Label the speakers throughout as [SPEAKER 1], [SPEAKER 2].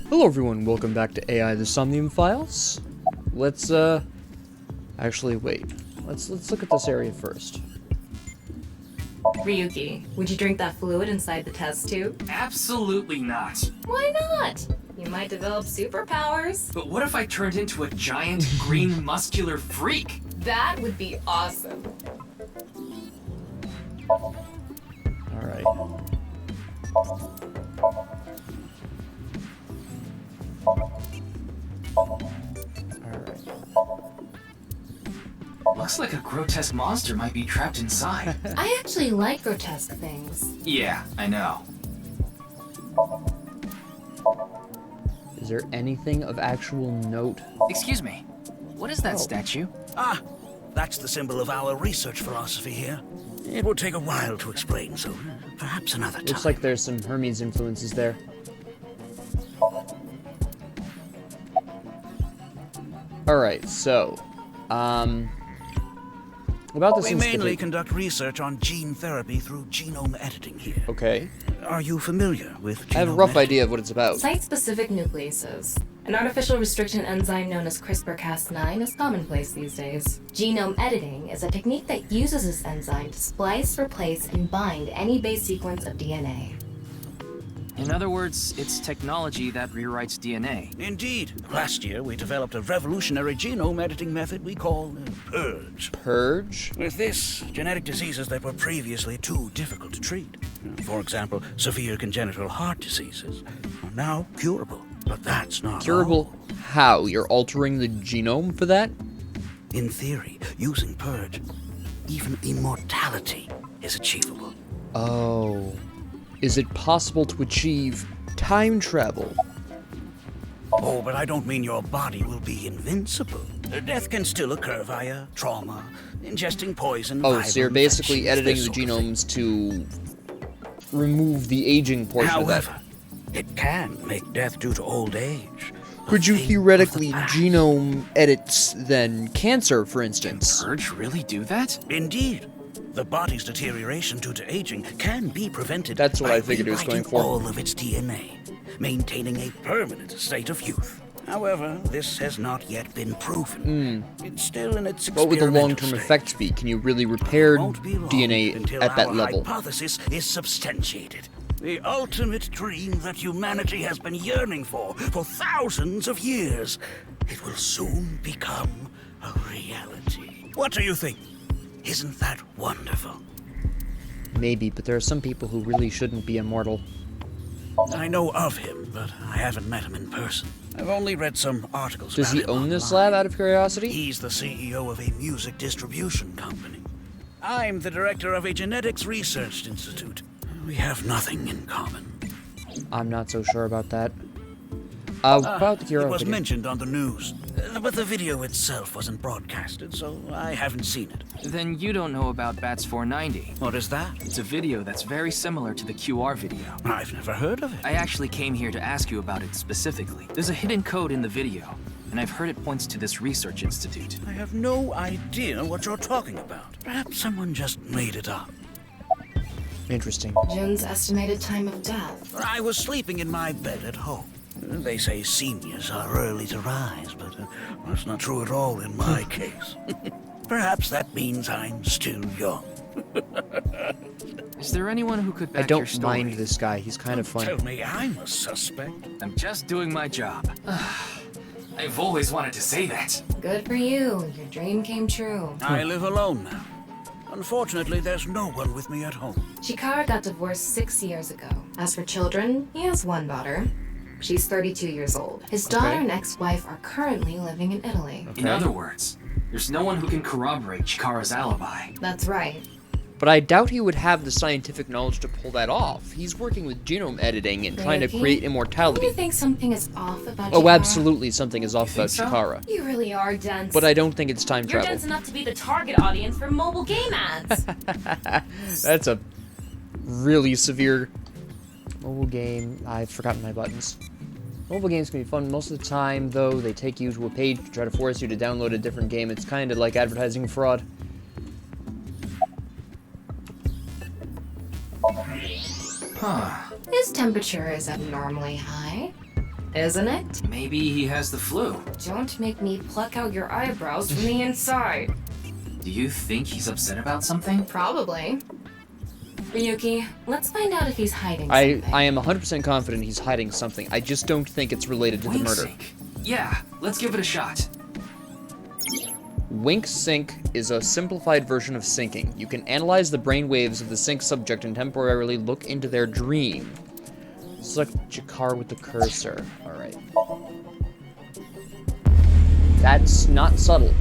[SPEAKER 1] Hello everyone, welcome back to AI the Somnium Files. Let's actually wait. Let's look at this area first.
[SPEAKER 2] Ryuki, would you drink that fluid inside the test tube?
[SPEAKER 3] Absolutely not.
[SPEAKER 2] Why not? You might develop superpowers.
[SPEAKER 3] But what if I turned into a giant, green, muscular freak?
[SPEAKER 2] That would be awesome.
[SPEAKER 1] Alright. Alright.
[SPEAKER 3] Looks like a grotesque monster might be trapped inside.
[SPEAKER 2] I actually like grotesque things.
[SPEAKER 3] Yeah, I know.
[SPEAKER 1] Is there anything of actual note?
[SPEAKER 3] Excuse me. What is that statue?
[SPEAKER 4] Ah, that's the symbol of our research philosophy here. It will take a while to explain, so perhaps another time.
[SPEAKER 1] Looks like there's some Hermes influences there. Alright, so, about this
[SPEAKER 4] We mainly
[SPEAKER 1] institute.
[SPEAKER 4] conduct research on gene therapy through genome editing here.
[SPEAKER 1] Okay.
[SPEAKER 4] Are you familiar with genome
[SPEAKER 1] I have a rough
[SPEAKER 4] editing?
[SPEAKER 1] idea of what it's about.
[SPEAKER 2] Site-specific nucleases. An artificial restriction enzyme known as CRISPR-Cas9 is commonplace these days. Genome editing is a technique that uses this enzyme to splice, replace, and bind any base sequence of DNA.
[SPEAKER 3] In other words, it's technology that rewrites DNA.
[SPEAKER 4] Indeed. Last year, we developed a revolutionary genome editing method we call Purge.
[SPEAKER 1] Purge?
[SPEAKER 4] With this, genetic diseases that were previously too difficult to treat, for example, severe congenital heart diseases, are now curable. But that's not
[SPEAKER 1] Curable how? You're altering the genome for that?
[SPEAKER 4] In theory, using Purge, even immortality is achievable.
[SPEAKER 1] Oh. Is it possible to achieve time travel?
[SPEAKER 4] Oh, but I don't mean your body will be invincible. Death can still occur via trauma, ingesting poison.
[SPEAKER 1] Oh, so you're
[SPEAKER 4] viral
[SPEAKER 1] basically
[SPEAKER 4] infections,
[SPEAKER 1] editing
[SPEAKER 4] this
[SPEAKER 1] the
[SPEAKER 4] sort of thing.
[SPEAKER 1] genomes to remove the aging portion of
[SPEAKER 4] However,
[SPEAKER 1] that.
[SPEAKER 4] it can make death due to old age.
[SPEAKER 1] Could you
[SPEAKER 4] a thing
[SPEAKER 1] theoretically
[SPEAKER 4] of the past.
[SPEAKER 1] genome edit, then, cancer, for instance?
[SPEAKER 3] Purge really do that?
[SPEAKER 4] Indeed. The body's deterioration due to aging can be prevented.
[SPEAKER 1] That's what
[SPEAKER 4] by
[SPEAKER 1] I figured it was going
[SPEAKER 4] rewriting
[SPEAKER 1] for.
[SPEAKER 4] all of its DNA, maintaining a permanent state of youth. However, this has not yet been proven. It's still in its
[SPEAKER 1] What would the
[SPEAKER 4] experimental
[SPEAKER 1] long-term
[SPEAKER 4] stage.
[SPEAKER 1] effects be? Can you really repair
[SPEAKER 4] Won't be long
[SPEAKER 1] DNA
[SPEAKER 4] until
[SPEAKER 1] at that
[SPEAKER 4] our
[SPEAKER 1] level?
[SPEAKER 4] hypothesis is substantiated. The ultimate dream that humanity has been yearning for thousands of years. It will soon become a reality. What do you think? Isn't that wonderful?
[SPEAKER 1] Maybe, but there are some people who really shouldn't be immortal.
[SPEAKER 4] I know of him, but I haven't met him in person. I've only read some articles
[SPEAKER 1] Does
[SPEAKER 4] about
[SPEAKER 1] he
[SPEAKER 4] him
[SPEAKER 1] own this
[SPEAKER 4] online.
[SPEAKER 1] lab, out of curiosity?
[SPEAKER 4] He's the CEO of a music distribution company. I'm the director of a genetics research institute. We have nothing in common.
[SPEAKER 1] I'm not so sure about that. About the
[SPEAKER 4] It
[SPEAKER 1] Hero
[SPEAKER 4] was
[SPEAKER 1] video.
[SPEAKER 4] mentioned on the news, but the video itself wasn't broadcasted, so I haven't seen it.
[SPEAKER 3] Then you don't know about BATS 490.
[SPEAKER 4] What is that?
[SPEAKER 3] It's a video that's very similar to the QR video.
[SPEAKER 4] I've never heard of it.
[SPEAKER 3] I actually came here to ask you about it specifically. There's a hidden code in the video, and I've heard it points to this research institute.
[SPEAKER 4] I have no idea what you're talking about. Perhaps someone just made it up.
[SPEAKER 1] Interesting.
[SPEAKER 2] Jun's estimated time of death.
[SPEAKER 4] I was sleeping in my bed at home. They say seniors are early to rise, but that's not true at all in my case. Perhaps that means I'm still young.
[SPEAKER 3] Is there anyone who could back
[SPEAKER 1] I don't
[SPEAKER 3] your story?
[SPEAKER 1] mind this guy. He's kind of funny.
[SPEAKER 4] Tell me I'm a suspect.
[SPEAKER 3] I'm just doing my job. I've always wanted to say that.
[SPEAKER 2] Good for you. Your dream came true.
[SPEAKER 4] I live alone now. Unfortunately, there's no one with me at home.
[SPEAKER 2] Chikara got divorced 6 years ago. As for children, he has one daughter. She's 32 years old. His daughter
[SPEAKER 1] Okay.
[SPEAKER 2] and ex-wife are currently living in Italy.
[SPEAKER 3] In other words, there's no one who can corroborate Chikara's alibi.
[SPEAKER 2] That's right.
[SPEAKER 1] But I doubt he would have the scientific knowledge to pull that off. He's working with genome editing and trying to
[SPEAKER 2] Ryuki,
[SPEAKER 1] create
[SPEAKER 2] Do
[SPEAKER 1] immortality.
[SPEAKER 2] you think something is off about
[SPEAKER 1] Oh,
[SPEAKER 2] Chikara?
[SPEAKER 1] absolutely something is off
[SPEAKER 3] You
[SPEAKER 1] about
[SPEAKER 3] think so?
[SPEAKER 1] Chikara.
[SPEAKER 2] You really are dense.
[SPEAKER 1] But I don't think it's time
[SPEAKER 2] You're
[SPEAKER 1] travel.
[SPEAKER 2] dense enough to be the target audience for mobile game ads.
[SPEAKER 1] That's a really severe mobile game. I've forgotten my buttons. Mobile games can be fun most of the time, though. They take you to a page to try to force you to download a different game. It's kind of like advertising fraud.
[SPEAKER 3] Huh.
[SPEAKER 2] His temperature is abnormally high. isn't it?
[SPEAKER 3] Maybe he has the flu.
[SPEAKER 2] Don't make me pluck out your eyebrows from the inside.
[SPEAKER 3] Do you think he's upset about something?
[SPEAKER 2] Probably. Ryuki, let's find out if he's hiding something.
[SPEAKER 1] I am 100% confident he's hiding something. I just don't think it's related to the murder.
[SPEAKER 3] Wink-sync. Yeah, let's give it a shot.
[SPEAKER 1] Wink sync is a simplified version of syncing. You can analyze the brain waves of the sync subject and temporarily look into their dream. Select Jakar with the cursor. Alright. That's not subtle.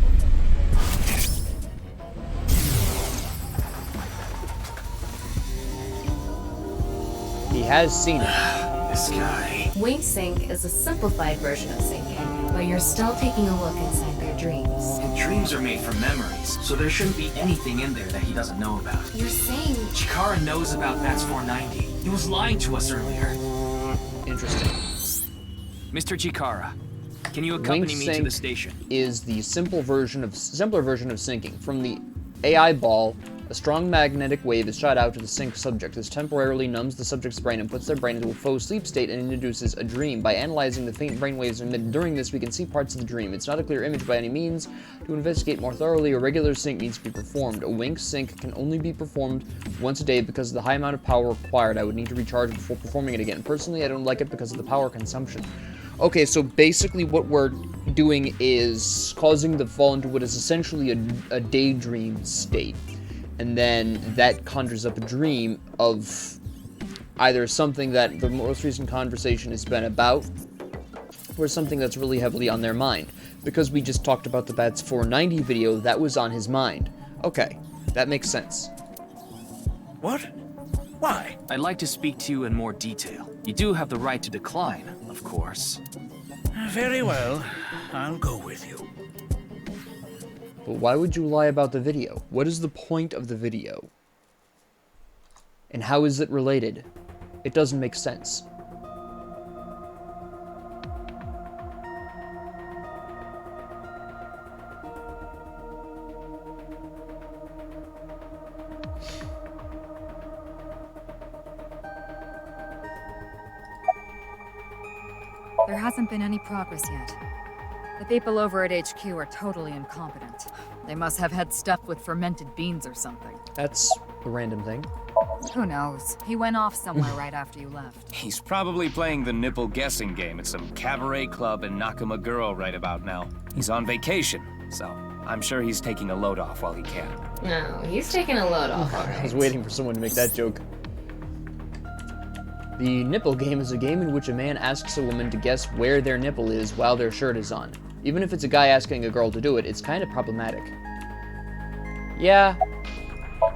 [SPEAKER 1] He has seen it.
[SPEAKER 3] This guy.
[SPEAKER 2] Wink sync is a simplified version of syncing, but you're still taking a look inside their dreams.
[SPEAKER 3] And dreams are made from memories, so there shouldn't be anything in there that he doesn't know about.
[SPEAKER 2] You're saying...
[SPEAKER 3] Chikara knows about Bats 490. He was lying to us earlier.
[SPEAKER 1] Interesting.
[SPEAKER 3] Mr. Chikara, can you accompany me to
[SPEAKER 1] Sync
[SPEAKER 3] the station?
[SPEAKER 1] is the simpler version of syncing. From the AI ball, a strong magnetic wave is shot out to the sync subject. This temporarily numbs the subject's brain and puts their brain into a faux sleep state and introduces a dream. By analyzing the faint brain waves emitted during this, we can see parts of the dream. It's not a clear image by any means. To investigate more thoroughly, a regular sync needs to be performed. A wink sync can only be performed once a day because of the high amount of power required. I would need to recharge before performing it again. Personally, I don't like it because of the power consumption. Okay, so basically what we're doing is causing the fall into what is essentially a daydream state. And then that conjures up a dream of either something that the most recent conversation has been about, or something that's really heavily on their mind. Because we just talked about the Bats 490 video, that was on his mind. Okay, that makes sense.
[SPEAKER 4] What? Why?
[SPEAKER 3] I'd like to speak to you in more detail. You do have the right to decline, of course.
[SPEAKER 4] Very well. I'll go with you.
[SPEAKER 1] But why would you lie about the video? What is the point of the video? And how is it related? It doesn't make sense.
[SPEAKER 5] There hasn't been any progress yet. The people over at HQ are totally incompetent. They must have had stuff with fermented beans or something.
[SPEAKER 1] That's a random thing.
[SPEAKER 5] Who knows? He went off somewhere right after you left.
[SPEAKER 6] He's probably playing the nipple guessing game at some cabaret club in Nakamaguro right about now. He's on vacation, so I'm sure he's taking a load off while he can.
[SPEAKER 2] No, he's taking a load off, alright.
[SPEAKER 1] I was waiting for someone to make that joke. The nipple game is a game in which a man asks a woman to guess where their nipple is while their shirt is on. Even if it's a guy asking a girl to do it, it's kind of problematic. Yeah.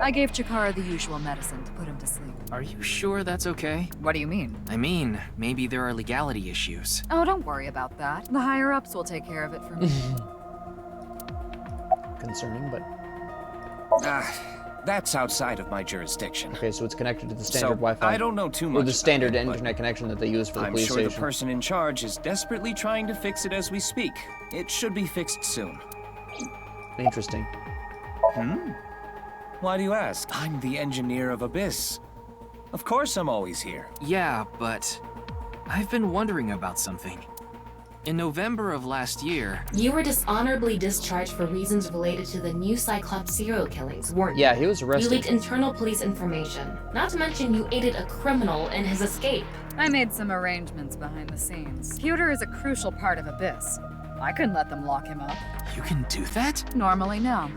[SPEAKER 5] I gave Chikara the usual medicine to put him to sleep.
[SPEAKER 3] Are you sure that's okay?
[SPEAKER 5] What do you mean?
[SPEAKER 3] I mean, maybe there are legality issues.
[SPEAKER 5] Oh, don't worry about that. The higher-ups will take care of it for me.
[SPEAKER 1] Concerning, but...
[SPEAKER 6] That's outside of my jurisdiction.
[SPEAKER 1] Okay, so it's connected to the standard
[SPEAKER 6] So,
[SPEAKER 1] Wi-Fi.
[SPEAKER 6] I don't know too much
[SPEAKER 1] Or the standard
[SPEAKER 6] about it, but
[SPEAKER 1] internet connection that they use for the
[SPEAKER 6] I'm
[SPEAKER 1] police
[SPEAKER 6] sure
[SPEAKER 1] station.
[SPEAKER 6] the person in charge is desperately trying to fix it as we speak. It should be fixed soon.
[SPEAKER 1] Interesting.
[SPEAKER 6] Why do you ask? I'm the engineer of Abyss. Of course I'm always here.
[SPEAKER 3] Yeah, but I've been wondering about something. In November of last year...
[SPEAKER 2] You were dishonorably discharged for reasons related to the new Cyclops serial killings, weren't you?
[SPEAKER 1] Yeah, he was
[SPEAKER 2] You
[SPEAKER 1] arrested.
[SPEAKER 2] leaked internal police information. Not to mention you aided a criminal in his escape.
[SPEAKER 5] I made some arrangements behind the scenes. Pewter is a crucial part of Abyss. I couldn't let them lock him up.
[SPEAKER 3] You can do that?
[SPEAKER 5] Normally, no.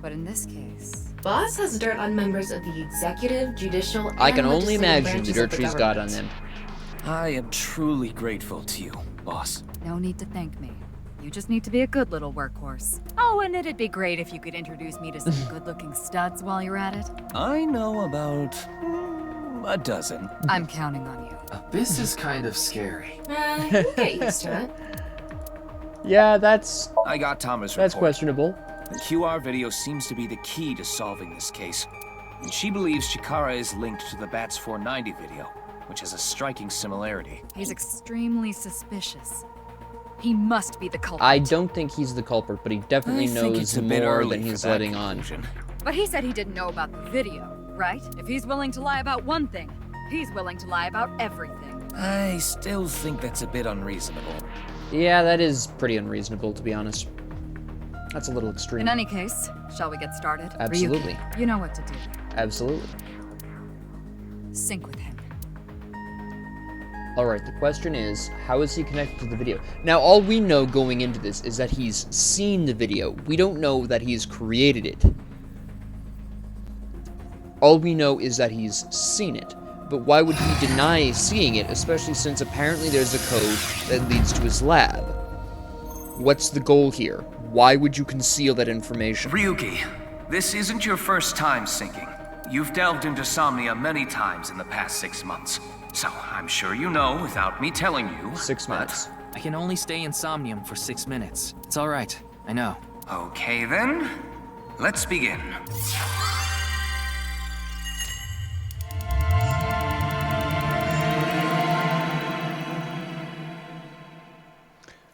[SPEAKER 5] But in this case...
[SPEAKER 2] Boss has dirt on members of the executive, judicial,
[SPEAKER 1] I
[SPEAKER 2] and
[SPEAKER 1] can only
[SPEAKER 2] legislative
[SPEAKER 1] imagine the
[SPEAKER 2] branches
[SPEAKER 1] dirt
[SPEAKER 2] of the
[SPEAKER 1] she's got on
[SPEAKER 2] government.
[SPEAKER 1] them.
[SPEAKER 6] I am truly grateful to you, boss.
[SPEAKER 5] No need to thank me. You just need to be a good little workhorse. Oh, and it'd be great if you could introduce me to some good-looking studs while you're at it.
[SPEAKER 6] I know about a dozen.
[SPEAKER 5] I'm counting on you.
[SPEAKER 3] This is kind of scary.
[SPEAKER 2] You can get used to it.
[SPEAKER 1] Yeah, that's
[SPEAKER 6] I got Tama's report.
[SPEAKER 1] questionable.
[SPEAKER 6] The QR video seems to be the key to solving this case. And she believes Chikara is linked to the Bats 490 video, which has a striking similarity.
[SPEAKER 5] He's extremely suspicious. He must be the culprit.
[SPEAKER 1] I don't think he's the culprit, but he definitely
[SPEAKER 6] I think
[SPEAKER 1] knows
[SPEAKER 6] it's a bit
[SPEAKER 1] more
[SPEAKER 6] early
[SPEAKER 1] than
[SPEAKER 6] for
[SPEAKER 1] he's
[SPEAKER 6] that
[SPEAKER 1] letting on.
[SPEAKER 6] conclusion.
[SPEAKER 5] But he said he didn't know about the video, right? If he's willing to lie about one thing, He's willing to lie about everything.
[SPEAKER 6] I still think that's a bit unreasonable.
[SPEAKER 1] Yeah, that is pretty unreasonable, to be honest. That's a little extreme.
[SPEAKER 5] In any case, shall we get started?
[SPEAKER 1] Absolutely.
[SPEAKER 5] Ryuki, you know what to do.
[SPEAKER 1] Absolutely.
[SPEAKER 5] Sync with him.
[SPEAKER 1] Alright, the question is, how is he connected to the video? Now, all we know going into this is that he's seen the video. We don't know that he's created it. All we know is that he's seen it. But why would he deny seeing it, especially since apparently there's a code that leads to his lab? What's the goal here? Why would you conceal that information?
[SPEAKER 6] Ryuki, this isn't your first time syncing. You've delved into Somnia many times in the past 6 months. So, I'm sure you know without me telling you.
[SPEAKER 1] 6
[SPEAKER 3] But
[SPEAKER 1] minutes.
[SPEAKER 3] I can only stay in Somnium for 6 minutes. It's alright, I know.
[SPEAKER 6] Okay then, let's begin.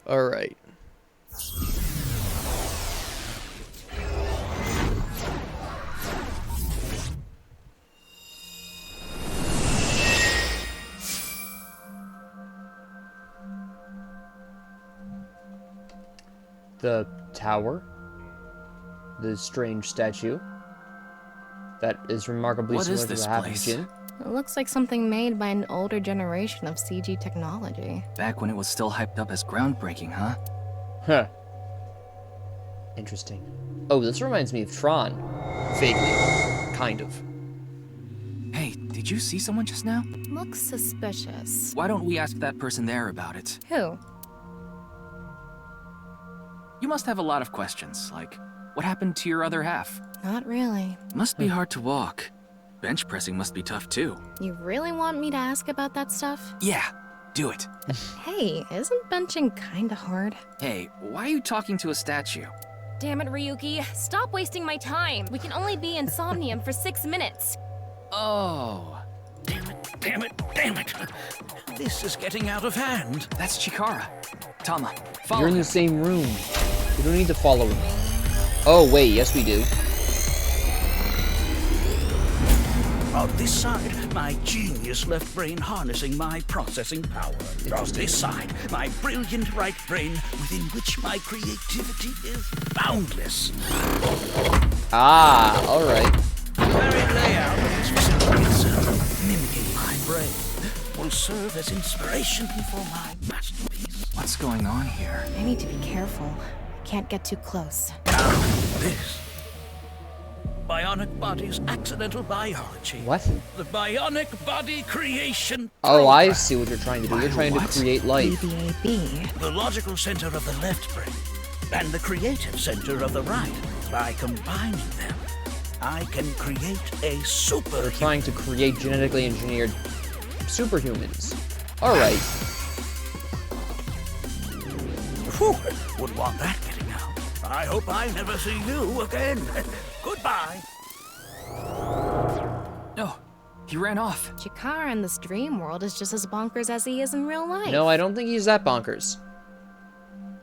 [SPEAKER 1] Alright. The tower. The strange statue. That is remarkably
[SPEAKER 3] What is
[SPEAKER 1] similar to
[SPEAKER 3] this
[SPEAKER 1] the half of
[SPEAKER 3] place?
[SPEAKER 1] Jin.
[SPEAKER 2] It looks like something made by an older generation of CG technology.
[SPEAKER 3] Back when it was still hyped up as groundbreaking, huh?
[SPEAKER 1] Huh. Interesting. Oh, this reminds me of Tron. Vaguely. Kind of.
[SPEAKER 3] Hey, did you see someone just now?
[SPEAKER 2] Looks suspicious.
[SPEAKER 3] Why don't we ask that person there about it?
[SPEAKER 2] Who?
[SPEAKER 3] You must have a lot of questions, like, what happened to your other half?
[SPEAKER 2] Not really.
[SPEAKER 3] Must be hard to walk. Bench pressing must be tough too.
[SPEAKER 2] You really want me to ask about that stuff?
[SPEAKER 3] Yeah, do it.
[SPEAKER 2] Hey, isn't benching kinda hard?
[SPEAKER 3] Hey, why are you talking to a statue?
[SPEAKER 7] Damn it, Ryuki. Stop wasting my time. We can only be in Somnium for 6 minutes.
[SPEAKER 3] Oh,
[SPEAKER 4] Damn it, damn it, damn it. This is getting out of hand.
[SPEAKER 3] that's Chikara. Tama, follow
[SPEAKER 1] You're in
[SPEAKER 3] him.
[SPEAKER 1] the same room. You don't need to follow him. Oh, wait, yes we do.
[SPEAKER 4] On this side, my genius left brain harnessing my processing power. On this side, my brilliant right brain within which my creativity is boundless.
[SPEAKER 1] Ah, alright.
[SPEAKER 4] The very layout of this facility itself, mimicking my brain, will serve as inspiration for my masterpiece.
[SPEAKER 3] What's going on here?
[SPEAKER 2] I need to be careful. I can't get too close.
[SPEAKER 4] Now, this. Bionic body's accidental biology.
[SPEAKER 1] What?
[SPEAKER 4] The bionic body creation.
[SPEAKER 1] Oh, I
[SPEAKER 4] program.
[SPEAKER 1] see what you're trying to do. You're trying to create life.
[SPEAKER 2] BBAB.
[SPEAKER 4] The logical center of the left brain and the creative center of the right. By combining them, I can create a
[SPEAKER 1] You're
[SPEAKER 4] super.
[SPEAKER 1] trying to create genetically engineered superhumans. Alright.
[SPEAKER 4] Whew, would want that getting out. I hope I never see you again. Goodbye.
[SPEAKER 3] No, he ran off.
[SPEAKER 2] Chikara in this dream world is just as bonkers as he is in real life.
[SPEAKER 1] No, I don't think he's that bonkers.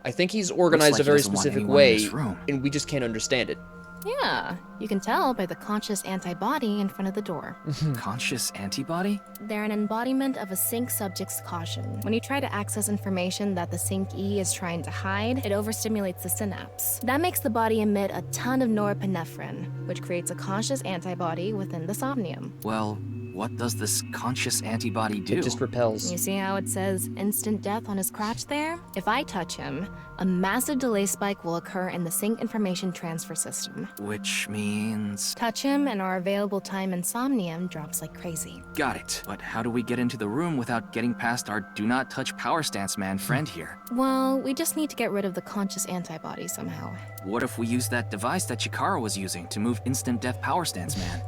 [SPEAKER 1] I think he's organized
[SPEAKER 3] like
[SPEAKER 1] a
[SPEAKER 3] he
[SPEAKER 1] very
[SPEAKER 3] doesn't want
[SPEAKER 1] specific
[SPEAKER 3] anyone in
[SPEAKER 1] way,
[SPEAKER 3] this room.
[SPEAKER 1] and we just can't understand it.
[SPEAKER 2] Yeah, you can tell by the conscious antibody in front of the door.
[SPEAKER 3] Conscious antibody?
[SPEAKER 2] They're an embodiment of a sync subject's caution. When you try to access information that the sync E is trying to hide, it overstimulates the synapse. That makes the body emit a ton of norepinephrine, which creates a conscious antibody within the somnium.
[SPEAKER 3] Well, what does this conscious antibody do?
[SPEAKER 1] It just repels.
[SPEAKER 2] You see how it says instant death on his crotch there? If I touch him, a massive delay spike will occur in the sync information transfer system.
[SPEAKER 3] Which means...
[SPEAKER 2] Touch him and our available time in Somnium drops like crazy.
[SPEAKER 3] Got it. But how do we get into the room without getting past our do not touch power stance man friend here?
[SPEAKER 2] Well, we just need to get rid of the conscious antibody somehow.
[SPEAKER 3] What if we use that device that Chikara was using to move instant death power stance man?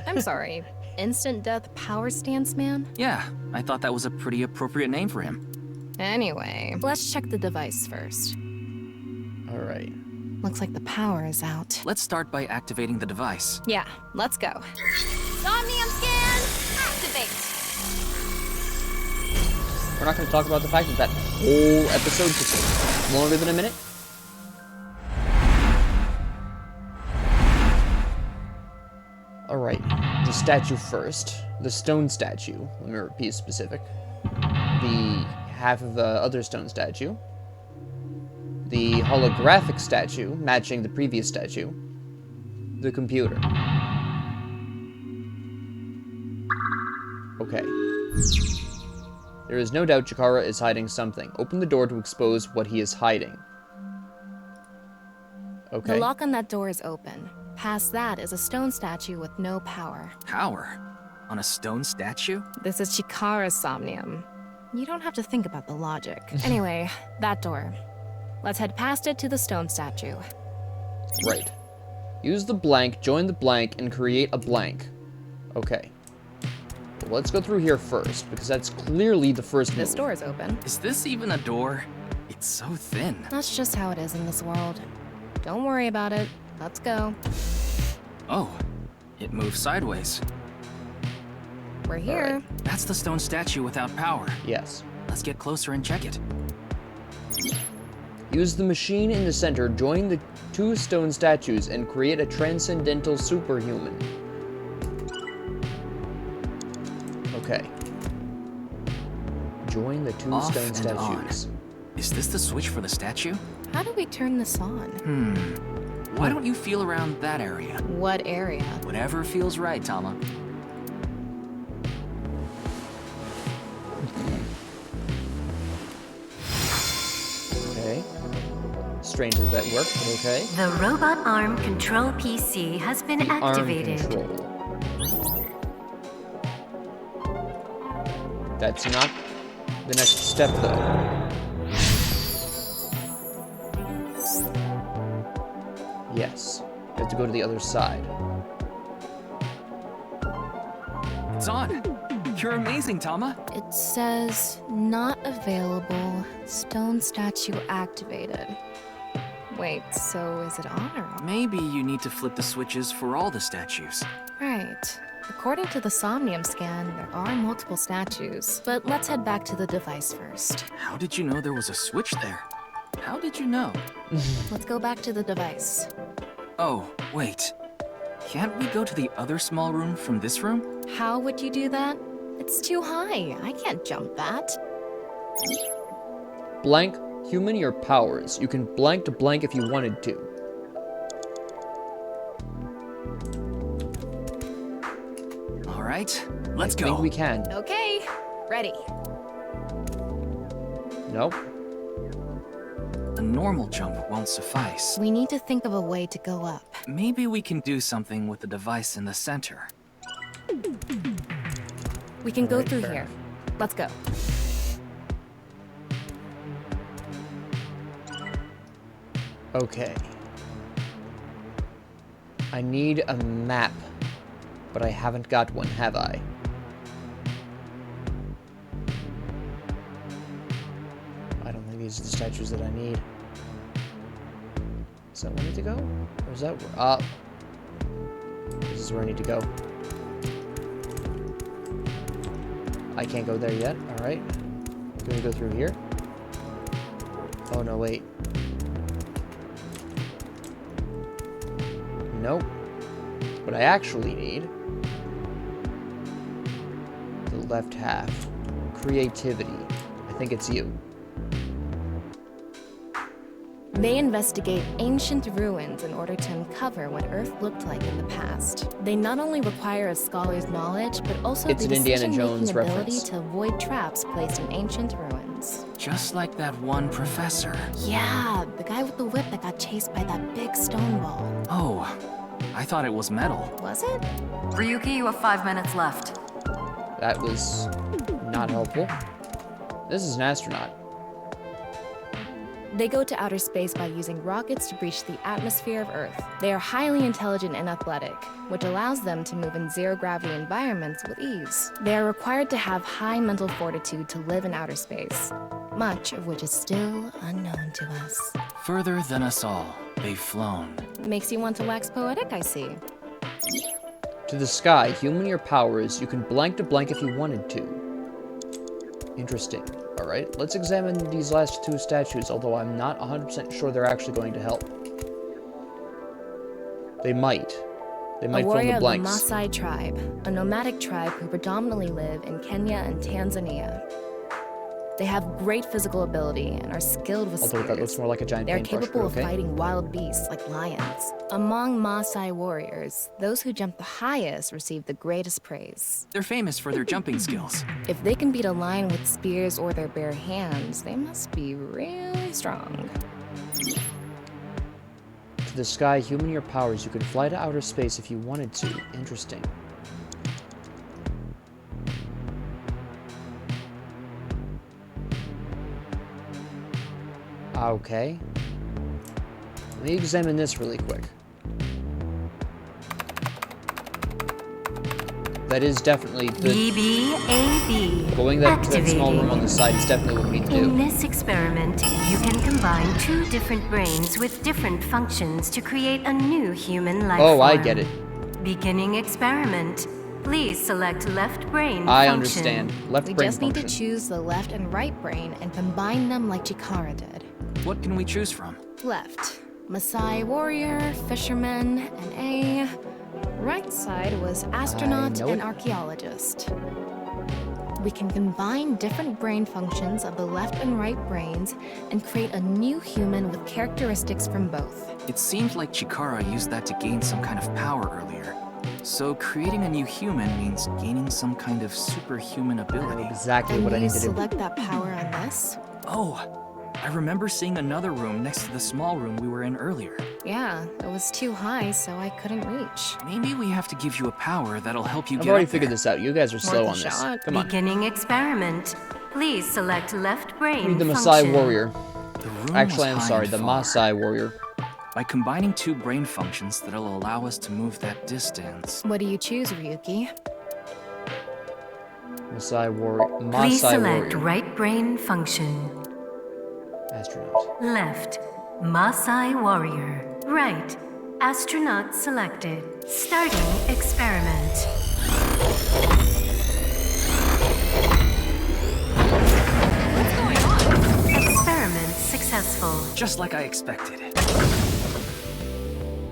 [SPEAKER 2] I'm sorry, instant death power stance man?
[SPEAKER 3] Yeah, I thought that was a pretty appropriate name for him.
[SPEAKER 2] Anyway, let's check the device first.
[SPEAKER 1] Alright.
[SPEAKER 2] Looks like the power is out.
[SPEAKER 3] Let's start by activating the device.
[SPEAKER 2] Yeah, let's go.
[SPEAKER 7] Somnium scan, activate.
[SPEAKER 1] We're not going to talk about the fact that that whole episode took longer than a minute. Alright, the statue first. the stone statue. Let me be specific. The half of the other stone statue. The holographic statue, matching the previous statue. The computer. Okay. There is no doubt Chikara is hiding something. Open the door to expose what he is hiding. Okay.
[SPEAKER 2] The lock on that door is open. Past that is a stone statue with no power.
[SPEAKER 3] Power? On a stone statue?
[SPEAKER 2] This is Chikara's Somnium. You don't have to think about the logic. Anyway, that door. Let's head past it to the stone statue.
[SPEAKER 1] Right. Use the blank, join the blank, and create a blank. Okay. Well, let's go through here first, because that's clearly the first
[SPEAKER 2] This
[SPEAKER 1] move.
[SPEAKER 2] door is open.
[SPEAKER 3] Is this even a door? It's so thin.
[SPEAKER 2] That's just how it is in this world. Don't worry about it. Let's go.
[SPEAKER 3] Oh, it moves sideways.
[SPEAKER 2] We're here.
[SPEAKER 3] That's the stone statue without power.
[SPEAKER 1] Yes.
[SPEAKER 3] Let's get closer and check it.
[SPEAKER 1] Use the machine in the center, join the two stone statues, and create a transcendental superhuman. Okay. Join the two
[SPEAKER 3] Off
[SPEAKER 1] stone
[SPEAKER 3] and
[SPEAKER 1] statues.
[SPEAKER 3] on. Is this the switch for the statue?
[SPEAKER 2] How do we turn this on?
[SPEAKER 3] Why don't you feel around that area?
[SPEAKER 2] What area?
[SPEAKER 3] Whatever feels right, Tama.
[SPEAKER 1] Okay. Strange that that worked, but okay.
[SPEAKER 8] The robot arm control PC has been activated.
[SPEAKER 1] Arm control. That's not the next step, though. Yes. You have to go to the other side.
[SPEAKER 3] It's on. You're amazing, Tama.
[SPEAKER 2] It says not available. Stone statue activated. Wait, so is it on or off?
[SPEAKER 3] Maybe you need to flip the switches for all the statues.
[SPEAKER 2] Right. According to the Somnium scan, there are multiple statues. But let's head back to the device first.
[SPEAKER 3] How did you know there was a switch there? How did you know?
[SPEAKER 2] Let's go back to the device.
[SPEAKER 3] Oh, wait. Can't we go to the other small room from this room?
[SPEAKER 2] How would you do that? It's too high. I can't jump that.
[SPEAKER 1] Blank, human your powers. You can blank to blank if you wanted to.
[SPEAKER 3] All right, let's
[SPEAKER 1] I
[SPEAKER 3] go.
[SPEAKER 1] think we can.
[SPEAKER 2] Okay, ready.
[SPEAKER 1] Nope.
[SPEAKER 3] A normal jump won't suffice.
[SPEAKER 2] We need to think of a way to go up.
[SPEAKER 3] Maybe we can do something with the device in the center.
[SPEAKER 2] We can go
[SPEAKER 1] Alright,
[SPEAKER 2] through
[SPEAKER 1] fair
[SPEAKER 2] here. Let's go.
[SPEAKER 1] Okay. I need a map, but I haven't got one, have I? I don't think these are the statues that I need. Is that where I need to go? Or is that where... this is where I need to go. I can't go there yet. Alright. Can we go through here? Oh, no, wait. Nope. What I actually need... the left half. Creativity. I think it's you.
[SPEAKER 2] They investigate ancient ruins in order to uncover what Earth looked like in the past. They not only require a scholar's knowledge, but also
[SPEAKER 1] It's
[SPEAKER 2] the
[SPEAKER 1] an Indiana
[SPEAKER 2] decision-making
[SPEAKER 1] Jones
[SPEAKER 2] ability
[SPEAKER 1] reference.
[SPEAKER 2] to avoid traps placed in ancient ruins.
[SPEAKER 3] Just like that one professor.
[SPEAKER 2] Yeah, the guy with the whip that got chased by that big stone wall.
[SPEAKER 3] Oh, I thought it was metal.
[SPEAKER 2] Was it?
[SPEAKER 8] Ryuki, you have 5 minutes left.
[SPEAKER 1] That was not helpful. This is an astronaut.
[SPEAKER 2] They go to outer space by using rockets to breach the atmosphere of Earth. They are highly intelligent and athletic, which allows them to move in zero-gravity environments with ease. They are required to have high mental fortitude to live in outer space, much of which is still unknown to us.
[SPEAKER 3] Further than us all, they've flown.
[SPEAKER 2] Makes you want to wax poetic, I see.
[SPEAKER 1] To the sky, human your powers. You can blank to blank if you wanted to. Interesting. Alright, let's examine these last two statues, although I'm not 100% sure they're actually going to help. They might. They
[SPEAKER 2] A
[SPEAKER 1] might fill in
[SPEAKER 2] warrior
[SPEAKER 1] the
[SPEAKER 2] of the
[SPEAKER 1] blanks.
[SPEAKER 2] Maasai tribe, a nomadic tribe who predominantly live in Kenya and Tanzania. They have great physical ability and are skilled with
[SPEAKER 1] Although that looks
[SPEAKER 2] spears.
[SPEAKER 1] more like a giant
[SPEAKER 2] They're
[SPEAKER 1] paintbrush,
[SPEAKER 2] capable
[SPEAKER 1] but
[SPEAKER 2] of
[SPEAKER 1] okay.
[SPEAKER 2] fighting wild beasts like lions. Among Maasai warriors, those who jump the highest receive the greatest praise.
[SPEAKER 3] They're famous for their jumping skills.
[SPEAKER 2] If they can beat a lion with spears or their bare hands, they must be really strong.
[SPEAKER 1] To the sky, human your powers. You could fly to outer space if you wanted to. Interesting. Okay. Let me examine this really quick. That is definitely the
[SPEAKER 8] BBAB.
[SPEAKER 1] going to that small room on the
[SPEAKER 8] Activating.
[SPEAKER 1] side is definitely what we need to
[SPEAKER 8] In
[SPEAKER 1] do.
[SPEAKER 8] this experiment, you can combine two different brains with different functions to create a new human life
[SPEAKER 1] Oh,
[SPEAKER 8] form.
[SPEAKER 1] I get it.
[SPEAKER 8] Beginning experiment. Please select left brain
[SPEAKER 1] I
[SPEAKER 8] function.
[SPEAKER 1] understand. Left
[SPEAKER 2] We
[SPEAKER 1] brain
[SPEAKER 2] just need to
[SPEAKER 1] function.
[SPEAKER 2] choose the left and right brain and combine them like Chikara did.
[SPEAKER 3] What can we choose from?
[SPEAKER 2] Left, Maasai warrior, fisherman, and A. Right side was astronaut
[SPEAKER 1] know
[SPEAKER 2] and
[SPEAKER 1] it.
[SPEAKER 2] archaeologist. We can combine different brain functions of the left and right brains and create a new human with characteristics from both.
[SPEAKER 3] It seemed like Chikara used that to gain some kind of power earlier. So creating a new human means gaining some kind of superhuman ability.
[SPEAKER 1] Exactly
[SPEAKER 2] And
[SPEAKER 1] what I
[SPEAKER 2] you
[SPEAKER 1] need to do.
[SPEAKER 2] select that power on this?
[SPEAKER 3] Oh, I remember seeing another room next to the small room we were in earlier.
[SPEAKER 2] Yeah, it was too high, so I couldn't reach.
[SPEAKER 3] Maybe we have to give you a power that'll help you
[SPEAKER 1] I've
[SPEAKER 3] get
[SPEAKER 1] already
[SPEAKER 3] up
[SPEAKER 1] figured
[SPEAKER 3] there.
[SPEAKER 1] this out. You guys are slow
[SPEAKER 2] Worth
[SPEAKER 1] on
[SPEAKER 2] a
[SPEAKER 1] this.
[SPEAKER 2] shot.
[SPEAKER 1] Come on.
[SPEAKER 8] Beginning experiment. Please select left brain
[SPEAKER 1] Read the Maasai
[SPEAKER 8] function.
[SPEAKER 1] warrior.
[SPEAKER 3] The room
[SPEAKER 1] Actually,
[SPEAKER 3] was
[SPEAKER 1] I'm
[SPEAKER 3] high
[SPEAKER 1] sorry,
[SPEAKER 3] and
[SPEAKER 1] the
[SPEAKER 3] far.
[SPEAKER 1] Maasai warrior.
[SPEAKER 3] By combining two brain functions that'll allow us to move that distance.
[SPEAKER 2] What do you choose, Ryuki?
[SPEAKER 1] Maasai warrior.
[SPEAKER 8] Please
[SPEAKER 1] Maasai
[SPEAKER 8] select
[SPEAKER 1] warrior.
[SPEAKER 8] right brain function.
[SPEAKER 1] Astronaut.
[SPEAKER 8] Left, Maasai warrior. Right, astronaut selected. Starting experiment.
[SPEAKER 7] What's going on?
[SPEAKER 8] Experiment successful.
[SPEAKER 3] Just like I expected.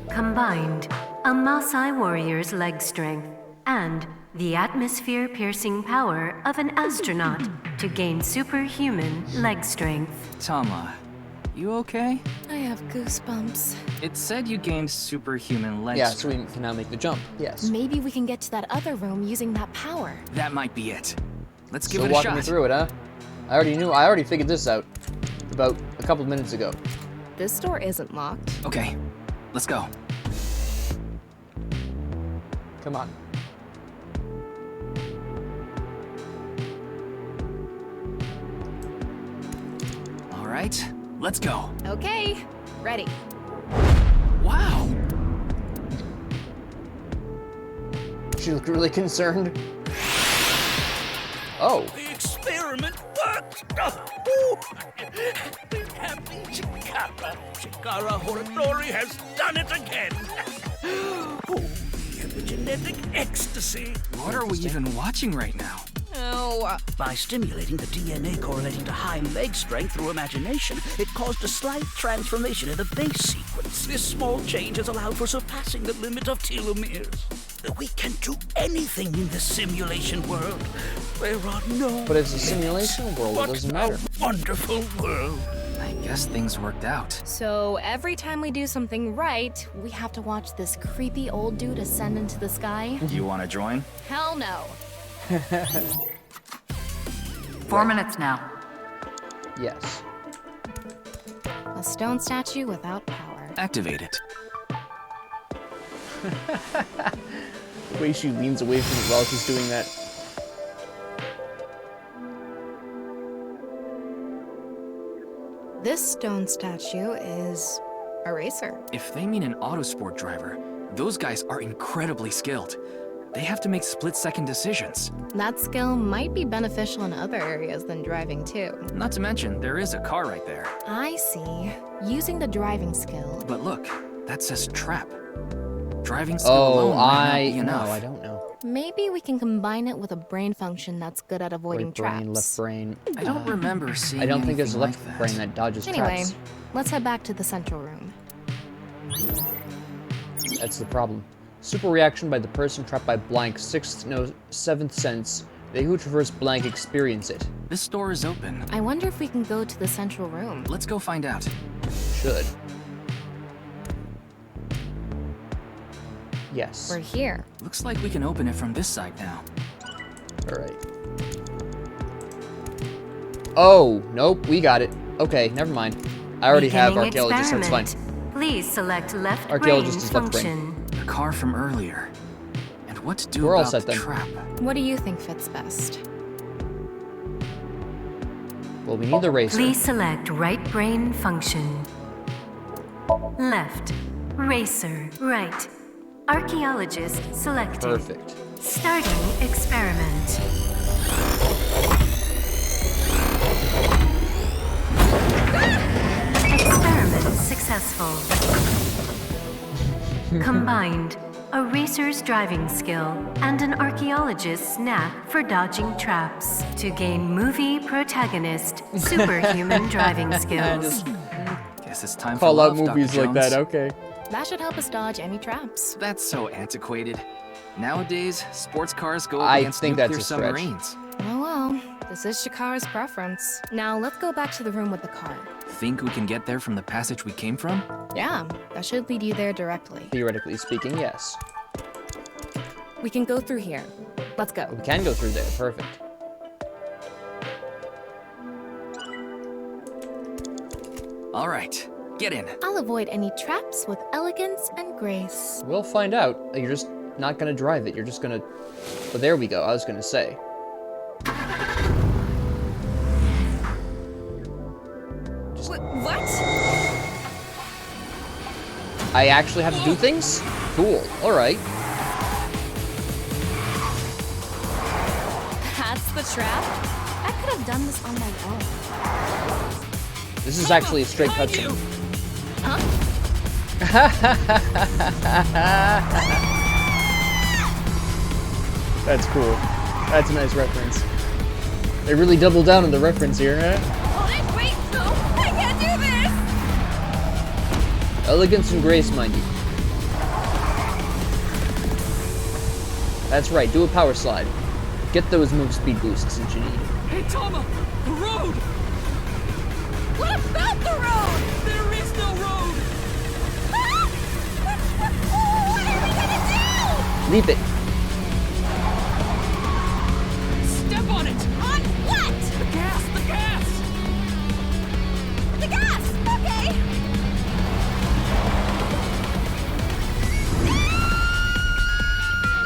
[SPEAKER 8] Combined, a Maasai warrior's leg strength and the atmosphere-piercing power of an astronaut to gain superhuman leg strength.
[SPEAKER 3] Tama, you okay?
[SPEAKER 2] I have goosebumps.
[SPEAKER 3] It said you gained superhuman leg
[SPEAKER 1] Yeah, so
[SPEAKER 3] strength.
[SPEAKER 1] we can now make the jump. Yes.
[SPEAKER 2] Maybe we can get to that other room using that power.
[SPEAKER 3] That might be it. Let's give
[SPEAKER 1] So
[SPEAKER 3] it a
[SPEAKER 1] walking
[SPEAKER 3] shot.
[SPEAKER 1] me through it, huh? I already figured this out about a couple of minutes ago.
[SPEAKER 2] This door isn't locked.
[SPEAKER 3] Okay, let's go.
[SPEAKER 1] Come on.
[SPEAKER 3] All right, let's go.
[SPEAKER 2] Okay, ready.
[SPEAKER 3] Wow,
[SPEAKER 1] She looked really concerned. Oh.
[SPEAKER 4] The experiment worked! Oh, happy Chikara. Chikara Horadori has done it again! Oh, the epigenetic ecstasy!
[SPEAKER 3] what are we even watching right now?
[SPEAKER 2] Oh,
[SPEAKER 4] By stimulating the DNA correlating to high leg strength through imagination, it caused a slight transformation in the base sequence. This small change has allowed for surpassing the limit of telomeres. We can do anything in this simulation world. There are no.
[SPEAKER 1] But it's a simulation world, it
[SPEAKER 4] What
[SPEAKER 1] doesn't
[SPEAKER 4] a
[SPEAKER 1] matter.
[SPEAKER 4] wonderful world.
[SPEAKER 3] I guess things worked out.
[SPEAKER 2] so every time we do something right, we have to watch this creepy old dude ascend into the sky?
[SPEAKER 3] You want to join?
[SPEAKER 2] Hell no.
[SPEAKER 5] 4 minutes now.
[SPEAKER 1] Yes.
[SPEAKER 2] A stone statue without power.
[SPEAKER 3] Activate it.
[SPEAKER 1] The way she leans away from it while she's doing that.
[SPEAKER 2] This stone statue is a racer.
[SPEAKER 3] If they mean an autosport driver, those guys are incredibly skilled. They have to make split-second decisions.
[SPEAKER 2] That skill might be beneficial in other areas than driving too.
[SPEAKER 3] Not to mention, there is a car right there.
[SPEAKER 2] I see. Using the driving skill.
[SPEAKER 3] But look, that says trap. Driving skill alone
[SPEAKER 1] Oh,
[SPEAKER 3] might not
[SPEAKER 1] I
[SPEAKER 3] be
[SPEAKER 1] no,
[SPEAKER 3] enough.
[SPEAKER 1] I don't know.
[SPEAKER 2] Maybe we can combine it with a brain function that's good at avoiding
[SPEAKER 1] Right brain,
[SPEAKER 2] traps.
[SPEAKER 1] left brain.
[SPEAKER 3] I don't remember seeing
[SPEAKER 1] I don't think there's a
[SPEAKER 3] anything
[SPEAKER 1] left
[SPEAKER 3] like
[SPEAKER 1] brain that dodges
[SPEAKER 2] Anyway,
[SPEAKER 1] traps.
[SPEAKER 2] let's head back to the central room.
[SPEAKER 1] That's the problem. Super reaction by the person trapped by blank. Seventh sense. They who traverse blank experience it.
[SPEAKER 3] This door is open.
[SPEAKER 2] I wonder if we can go to the central room.
[SPEAKER 3] Let's go find out.
[SPEAKER 1] Should. Yes.
[SPEAKER 2] We're here.
[SPEAKER 3] Looks like we can open it from this side now.
[SPEAKER 1] Alright. Oh, nope, we got it. Okay, never mind. I already have
[SPEAKER 8] Beginning
[SPEAKER 1] archaeologist, that's fine.
[SPEAKER 8] experiment. Please select left brain
[SPEAKER 1] Archaeologist is left brain.
[SPEAKER 8] function.
[SPEAKER 3] The car from earlier. And what to do
[SPEAKER 1] We're all
[SPEAKER 3] about
[SPEAKER 1] set
[SPEAKER 3] the
[SPEAKER 1] then.
[SPEAKER 3] trap?
[SPEAKER 2] What do you think fits best?
[SPEAKER 1] Well, we need the racer.
[SPEAKER 8] Please select right brain function. Left. Racer. Right. Archaeologist selected.
[SPEAKER 1] Perfect.
[SPEAKER 8] Starting experiment. Experiment successful. Combined, a racer's driving skill and an archaeologist's knack for dodging traps to gain movie protagonist superhuman driving skills.
[SPEAKER 3] Guess it's time
[SPEAKER 1] Call
[SPEAKER 3] for
[SPEAKER 1] out
[SPEAKER 3] love,
[SPEAKER 1] movies
[SPEAKER 3] Dr.
[SPEAKER 1] like that,
[SPEAKER 3] Jones.
[SPEAKER 1] okay.
[SPEAKER 2] That should help us dodge any traps.
[SPEAKER 3] That's so antiquated. Nowadays, sports cars go
[SPEAKER 1] I
[SPEAKER 3] against
[SPEAKER 1] think that's
[SPEAKER 3] nuclear
[SPEAKER 1] a stretch.
[SPEAKER 3] submarines.
[SPEAKER 2] Oh well, this is Shakara's preference. Now let's go back to the room with the car.
[SPEAKER 3] Think we can get there from the passage we came from?
[SPEAKER 2] Yeah, that should lead you there directly.
[SPEAKER 1] Theoretically speaking, yes.
[SPEAKER 2] We can go through here. Let's go.
[SPEAKER 1] We can go through there, perfect.
[SPEAKER 3] All right, get in.
[SPEAKER 2] I'll avoid any traps with elegance and grace.
[SPEAKER 1] We'll find out. You're just not gonna drive it, you're just gonna... Oh, there we go, I was gonna say.
[SPEAKER 7] What?
[SPEAKER 1] I actually have to do things? Cool, alright.
[SPEAKER 7] That's the trap?
[SPEAKER 2] I could have done this on my own.
[SPEAKER 1] This is actually a straight cutscene. That's cool. That's a nice reference. They really double down on the reference here, huh?
[SPEAKER 7] Hold it, wait, no, I can't do this!
[SPEAKER 1] Elegance and grace, mind you. That's right, do a power slide. Get those move speed boosts that you need.
[SPEAKER 9] Hey, Tama! The road!
[SPEAKER 7] What about the road?
[SPEAKER 9] There is no road!
[SPEAKER 7] Ah! What are we gonna
[SPEAKER 1] Leap it.
[SPEAKER 9] Step on it!
[SPEAKER 7] do? On what?
[SPEAKER 9] The gas! The gas!
[SPEAKER 7] The gas! Okay!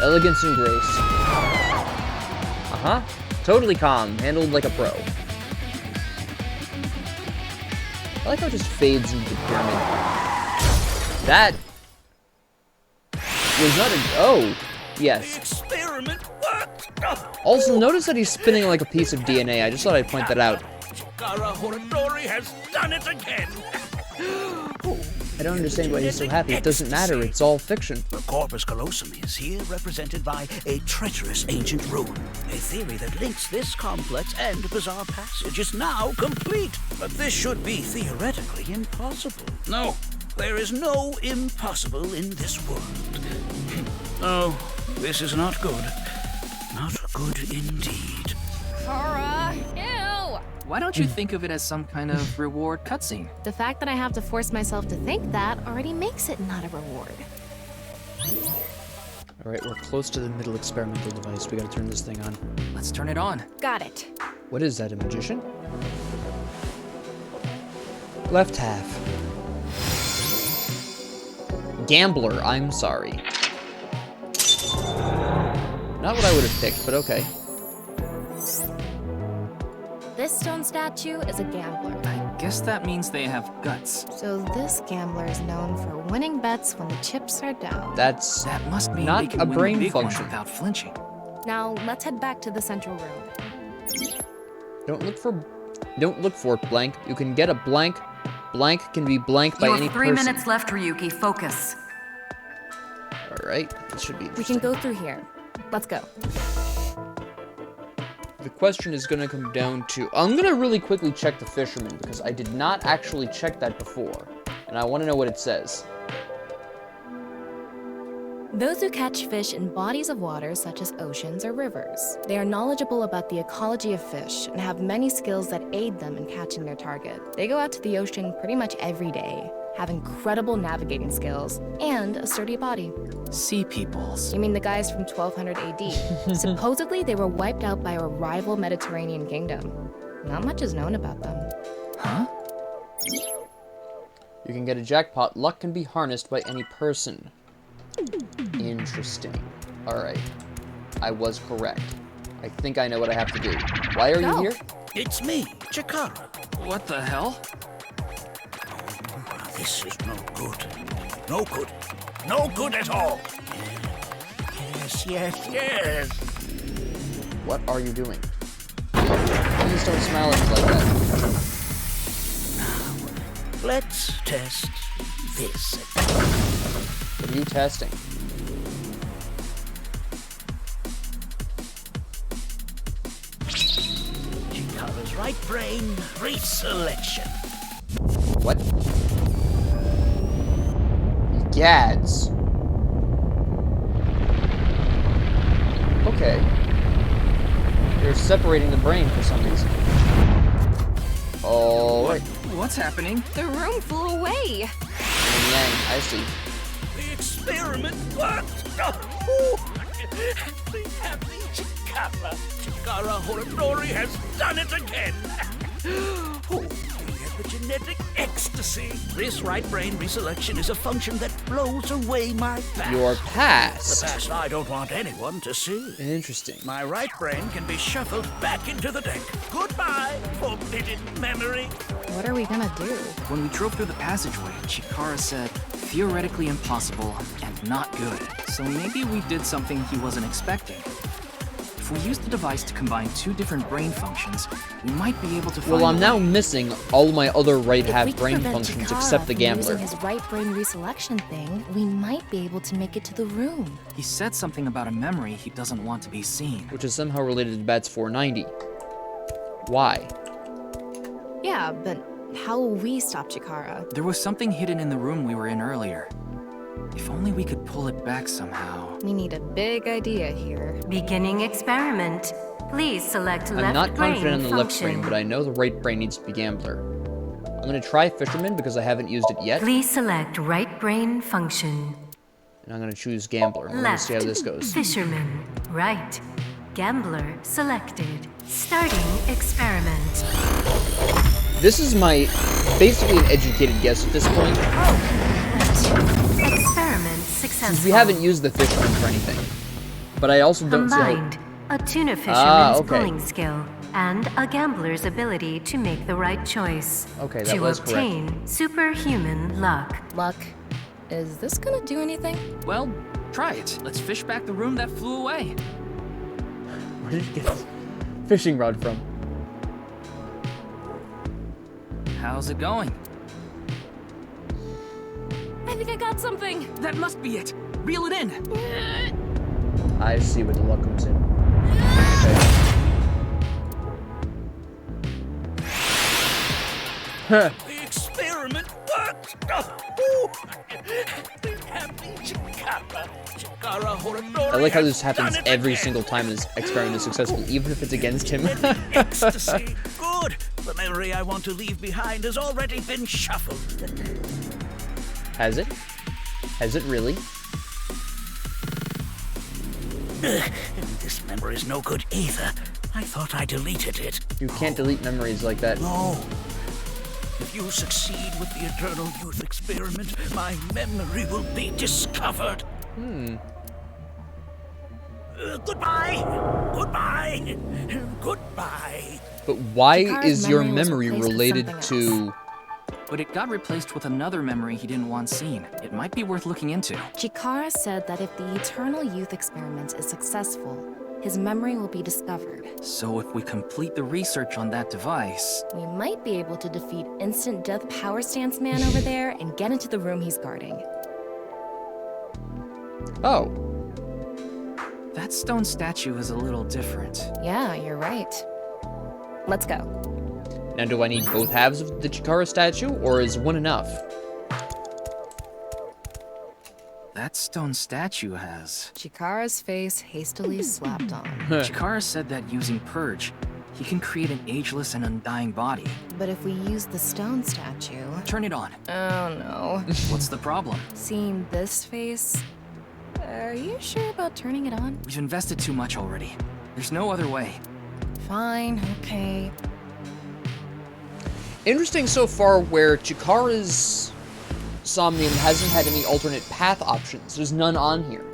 [SPEAKER 1] Elegance and grace. Uh-huh. Totally calm. Handled like a pro. I like how it just fades into the pyramid. That was not a... Oh, yes.
[SPEAKER 4] Experiment worked!
[SPEAKER 1] Also, notice that he's spinning like a piece of DNA. I just thought I'd point that out.
[SPEAKER 4] Shakara Horadori has done it again!
[SPEAKER 1] I don't understand why he's so happy. It doesn't matter. It's all fiction.
[SPEAKER 4] The Corpus Callosum is here represented by a treacherous ancient rune. A theory that links this complex and bizarre passage is now complete. But this should be theoretically impossible. No, there is no impossible in this world. Oh, this is not good. Not good indeed.
[SPEAKER 7] Kara! Ew!
[SPEAKER 3] Why don't you think of it as some kind of reward cutscene?
[SPEAKER 2] The fact that I have to force myself to think that already makes it not a reward.
[SPEAKER 1] Alright, we're close to the middle experimental device. We gotta turn this thing on.
[SPEAKER 3] Let's turn it on.
[SPEAKER 2] Got it.
[SPEAKER 1] What is that, a magician? Left half. Gambler, I'm sorry. Not what I would have picked, but okay.
[SPEAKER 2] This stone statue is a gambler.
[SPEAKER 3] I guess that means they have guts.
[SPEAKER 2] So this gambler is known for winning bets when the chips are down.
[SPEAKER 1] That's
[SPEAKER 3] That must mean
[SPEAKER 1] Not
[SPEAKER 3] they can
[SPEAKER 1] a
[SPEAKER 3] win
[SPEAKER 1] brain
[SPEAKER 3] the big ones
[SPEAKER 1] function.
[SPEAKER 3] without flinching.
[SPEAKER 2] Now let's head back to the central room.
[SPEAKER 1] Don't look for blank. You can get a blank. Blank can be blank by
[SPEAKER 5] You
[SPEAKER 1] any
[SPEAKER 5] have 3
[SPEAKER 1] person.
[SPEAKER 5] minutes left, Ryuki. Focus.
[SPEAKER 1] Alright, this should be
[SPEAKER 2] We
[SPEAKER 1] interesting.
[SPEAKER 2] can go through here. Let's go.
[SPEAKER 1] The question is gonna come down to... I'm gonna really quickly check the fisherman, because I did not actually check that before. And I want to know what it says.
[SPEAKER 2] Those who catch fish in bodies of water such as oceans or rivers. They are knowledgeable about the ecology of fish and have many skills that aid them in catching their target. They go out to the ocean pretty much every day, have incredible navigating skills, and a sturdy body.
[SPEAKER 3] Sea peoples.
[SPEAKER 2] You mean the guys from 1200 AD? Supposedly, they were wiped out by a rival Mediterranean kingdom. Not much is known about them.
[SPEAKER 3] Huh?
[SPEAKER 1] You can get a jackpot. Luck can be harnessed by any person. Interesting. Alright. I was correct. I think I know what I have to do. Why are you here?
[SPEAKER 4] It's me, Chikara.
[SPEAKER 3] What the hell?
[SPEAKER 4] This is no good. No good. No good at all. Yes.
[SPEAKER 1] What are you doing? Please don't smile at me like that.
[SPEAKER 4] Let's test this.
[SPEAKER 1] What are you testing?
[SPEAKER 4] Chikara's right brain reselection.
[SPEAKER 1] What? Gads. Okay. You're separating the brain for some reason. Alright.
[SPEAKER 3] What's happening?
[SPEAKER 7] The room flew away.
[SPEAKER 1] Yang, I see.
[SPEAKER 4] The experiment worked. Oh, the happy Chikara. Chikara Horodori has done it again. Oh, the genetic ecstasy. This right brain reselection is a function that blows away my past.
[SPEAKER 1] Your
[SPEAKER 4] The
[SPEAKER 1] past.
[SPEAKER 4] past I don't want anyone to see.
[SPEAKER 1] Interesting.
[SPEAKER 4] My right brain can be shuffled back into the deck. Goodbye, forbidden memory.
[SPEAKER 2] What are we gonna do?
[SPEAKER 3] When we drove through the passageway, Chikara said, theoretically impossible and not good. So maybe we did something he wasn't expecting. If we use the device to combine two different brain functions, we might be able to find
[SPEAKER 1] Well, I'm
[SPEAKER 3] a
[SPEAKER 1] now
[SPEAKER 3] way-
[SPEAKER 1] missing all my other right
[SPEAKER 2] If we
[SPEAKER 1] half
[SPEAKER 2] can
[SPEAKER 1] brain
[SPEAKER 2] prevent
[SPEAKER 1] functions
[SPEAKER 2] Chikara
[SPEAKER 1] except the
[SPEAKER 2] from
[SPEAKER 1] gambler.
[SPEAKER 2] using his right brain reselection thing, we might be able to make it to the room.
[SPEAKER 3] He said something about a memory he doesn't want to be seen.
[SPEAKER 1] Which is somehow related to Bats 490. Why?
[SPEAKER 2] Yeah, but how will we stop Chikara?
[SPEAKER 3] There was something hidden in the room we were in earlier. If only we could pull it back somehow.
[SPEAKER 2] We need a big idea here.
[SPEAKER 8] Beginning experiment. Please select left
[SPEAKER 1] I'm not
[SPEAKER 8] brain
[SPEAKER 1] confident in the left
[SPEAKER 8] function.
[SPEAKER 1] brain, but I know the right brain needs to be gambler. I'm gonna try Fisherman because I haven't used it yet.
[SPEAKER 8] Please select right brain function.
[SPEAKER 1] And I'm gonna choose gambler. We're gonna
[SPEAKER 8] Left.
[SPEAKER 1] see how this goes.
[SPEAKER 8] Fisherman. Right. Gambler selected. Starting experiment.
[SPEAKER 1] This is my basically an educated guess at this point,
[SPEAKER 8] Experiment successful.
[SPEAKER 1] since we haven't used the Fisherman for anything. But I also don't see how.
[SPEAKER 8] Combined. A tuna fisherman's
[SPEAKER 1] okay.
[SPEAKER 8] pulling skill and a gambler's ability to make the right choice.
[SPEAKER 1] Okay, that
[SPEAKER 8] to
[SPEAKER 1] was correct.
[SPEAKER 8] obtain superhuman luck.
[SPEAKER 2] Luck, is this gonna do anything?
[SPEAKER 3] Well, try it. Let's fish back the room that flew away.
[SPEAKER 1] Where did you get this fishing rod from?
[SPEAKER 3] How's it going?
[SPEAKER 7] I think I got something.
[SPEAKER 3] That must be it. Reel it in.
[SPEAKER 1] I see where the luck comes in. Okay.
[SPEAKER 4] The experiment worked. Oh, the happy Chikara. Chikara Horodori
[SPEAKER 1] I like how
[SPEAKER 4] has
[SPEAKER 1] this happens
[SPEAKER 4] done it
[SPEAKER 1] every
[SPEAKER 4] again.
[SPEAKER 1] single time this experiment is successful, even if it's against him.
[SPEAKER 4] Ecstasy. Good. The memory I want to leave behind has already been shuffled.
[SPEAKER 1] Has it? Has it really?
[SPEAKER 4] This memory's no good either. I thought I deleted it.
[SPEAKER 1] You can't delete memories like that.
[SPEAKER 4] No. If you succeed with the Eternal Youth experiment, my memory will be discovered. Goodbye. Goodbye. Goodbye.
[SPEAKER 1] But why
[SPEAKER 2] Chikara's
[SPEAKER 1] is your
[SPEAKER 2] memory was
[SPEAKER 1] memory
[SPEAKER 2] replaced with
[SPEAKER 1] related
[SPEAKER 2] something
[SPEAKER 1] to...
[SPEAKER 3] But it got replaced with another memory he didn't want seen. It might be worth looking into.
[SPEAKER 2] Chikara said that if the Eternal Youth experiment is successful, his memory will be discovered.
[SPEAKER 3] So if we complete the research on that device...
[SPEAKER 2] We might be able to defeat Instant Death Power Stance Man over there and get into the room he's guarding.
[SPEAKER 1] Oh.
[SPEAKER 3] That stone statue is a little different.
[SPEAKER 2] Yeah, you're right. Let's go.
[SPEAKER 1] Now do I need both halves of the Chikara statue, or is one enough?
[SPEAKER 3] That stone statue has...
[SPEAKER 2] Chikara's face hastily slapped on.
[SPEAKER 3] Chikara said that using Purge, he can create an ageless and undying body.
[SPEAKER 2] But if we use the stone statue...
[SPEAKER 3] Turn it on.
[SPEAKER 2] Oh no.
[SPEAKER 3] What's the problem?
[SPEAKER 2] Seeing this face... Are you sure about turning it on?
[SPEAKER 3] We've invested too much already. There's no other way.
[SPEAKER 2] Fine, okay.
[SPEAKER 1] Interesting so far where Chikara's Somnium hasn't had any alternate path options. There's none on here.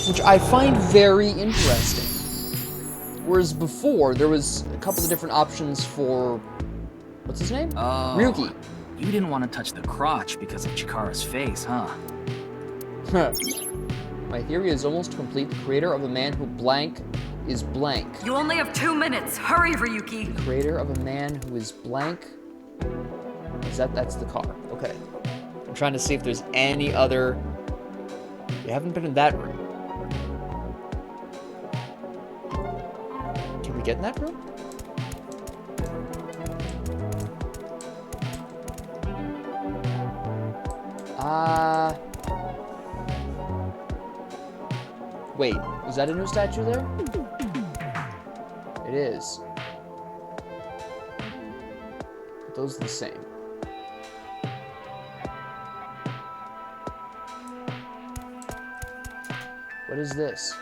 [SPEAKER 1] Which I find very interesting. Whereas before, there was a couple of different options for... What's his name?
[SPEAKER 3] Oh,
[SPEAKER 1] Ryuki.
[SPEAKER 3] You didn't want to touch the crotch because of Chikara's face, huh?
[SPEAKER 1] My theory is almost complete. The creator of a man who blank is blank.
[SPEAKER 5] You only have 2 minutes. Hurry, Ryuki.
[SPEAKER 1] Creator of a man who is blank. That's the car. Okay. I'm trying to see if there's any other... We haven't been in that room. Can we get in that room? Wait, is that a new statue there? It is. Those are the same. What is this?